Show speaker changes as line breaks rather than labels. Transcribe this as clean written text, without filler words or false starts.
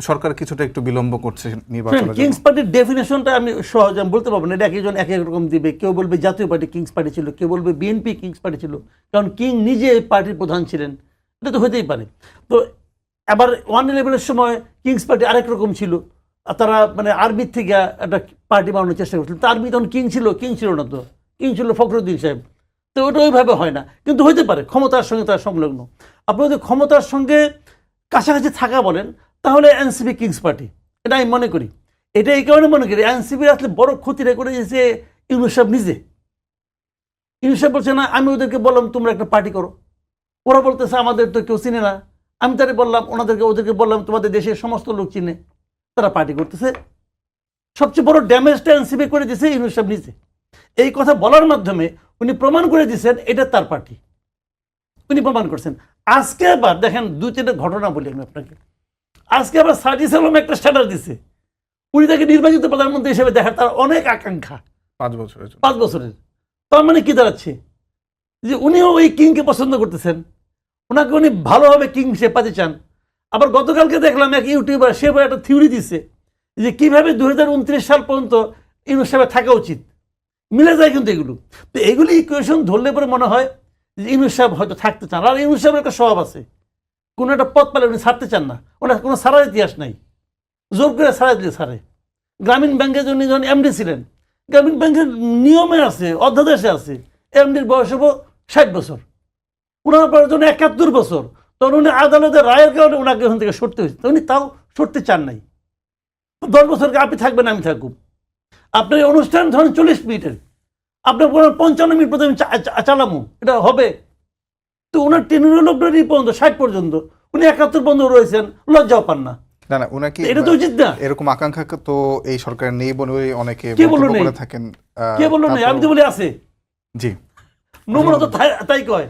সরকার কিছুটা একটু বিলম্ব করছে নির্বাচনের
কিংস পার্টির ডেফিনেশনটা আমি সহজ আমি বলতে পারবো না, এটা একজন এক এক রকম দিবে। কেউ বলবে জাতীয় পার্টি কিংস পার্টি ছিল, কেউ বলবে বিএনপি কিংস পার্টি ছিল, কারণ কিং নিজে পার্টির প্রধান ছিলেন, এটা তো হতেই পারে। তো আবার 111-এর সময় কিংস পার্টি আরেক রকম ছিল, আর তারা মানে আর্মির থেকে একটা পার্টি বানানোর চেষ্টা করছিল। তো আর্মি তখন কিং ছিল না, তো কিং ছিল ফখরুদ্দিন সাহেব। তো ওটা ওইভাবে হয় না, কিন্তু হইতে পারে ক্ষমতার সঙ্গে তারা সংলগ্ন। আপনি যদি ক্ষমতার সঙ্গে কাছাকাছি থাকা বলেন তাহলে এনসিপি কিংস পার্টি, এটা আমি মনে করি। এটা এই কারণে মনে করি এনসিপির আসলে বড় ক্ষতিটা করে যে ইউনূস সাহেব নিজে। ইউনূস সাহেব বলছে না আমি ওদেরকে বললাম তোমরা একটা পার্টি করো, ওরা বলতেছে আমাদের তো কেউ চিনে না। আমি তারা বললাম ওদেরকে বললাম তোমাদের দেশের সমস্ত লোক চিনে, তারা পার্টি করতেছে। সবচেয়ে বড় ড্যামেজটা এনসিপি করে দিয়েছে ইউনূস সাহেব নিজে। এই কথা বলার মাধ্যমে উনি প্রমাণ করে দিয়েছেন এটা তার পার্টি, উনি প্রমাণ করছেন। আজকে আবার দেখেন 2-3টা ঘটনা বলি আমি আপনাকে। আজকে আবার সাজিদ আলম একটা স্ট্যাটাস দিছে, উনি তাকে নির্বাচিত প্রধানমন্ত্রী হিসেবে দেখার তার অনেক আকাঙ্ক্ষা 5 বছরের। তার মানে কি দাঁড়াচ্ছে যে উনিও ওই কিংকে পছন্দ করতেছেন, ওনাকে উনি ভালোভাবে কিং হিসেবে পাতে চান। আবার গতকালকে দেখলাম এক ইউটিউবার সে একটা থিওরি দিচ্ছে যে কিভাবে 2029 সাল পর্যন্ত ইউনূস সাহেবের থাকা উচিত। মিলে যায় কিন্তু এগুলো। তো এগুলি ইকুয়েশন ধরলে পরে মনে হয় যে ইউনূস সাহেব হয়তো থাকতে চান। আর ইউনূস সাহেবের একটা স্বভাব আছে, কোনো একটা পথ পেলে উনি ছাড়তে চান না, ওনার কোনো ছাড়ার ইতিহাস নাই, জোর করে ছাড়া দিলে ছাড়ে। গ্রামীণ ব্যাংকের জন্য যখন এমডি ছিলেন, গ্রামীণ ব্যাংকের নিয়মে আছে, অধ্যাদেশে আছে এমডির বয়স হবো 60 বছর, ওনার পরের জন্য 71 বছর। তখন উনি আদালতের রায়ের কারণে ওনাকে ওখান থেকে সরতে হয়েছে, উনি তাও সরতে চান নাই। 10 বছরকে আপনি থাকবেন আমি থাকুক, আপনার অনুষ্ঠান ধরেন 40 মিনিটের, আপনার 55 মিনিট প্রথমে চালামু, এটা হবে? তো ওনার টেনুর হলো আপনার 60 পর্যন্ত, উনি 71 পর্যন্ত রয়েছেন, লজ্জাও পান না।
না না ওনাকে
এটা তো উচিত না।
এরকম আকাঙ্ক্ষা তো এই সরকার নেই বলে অনেকে
বলে
বলে থাকেন।
কে বললো নেই? আমি তো বলি আছে।
জি
নমুনা তো তাই কয়।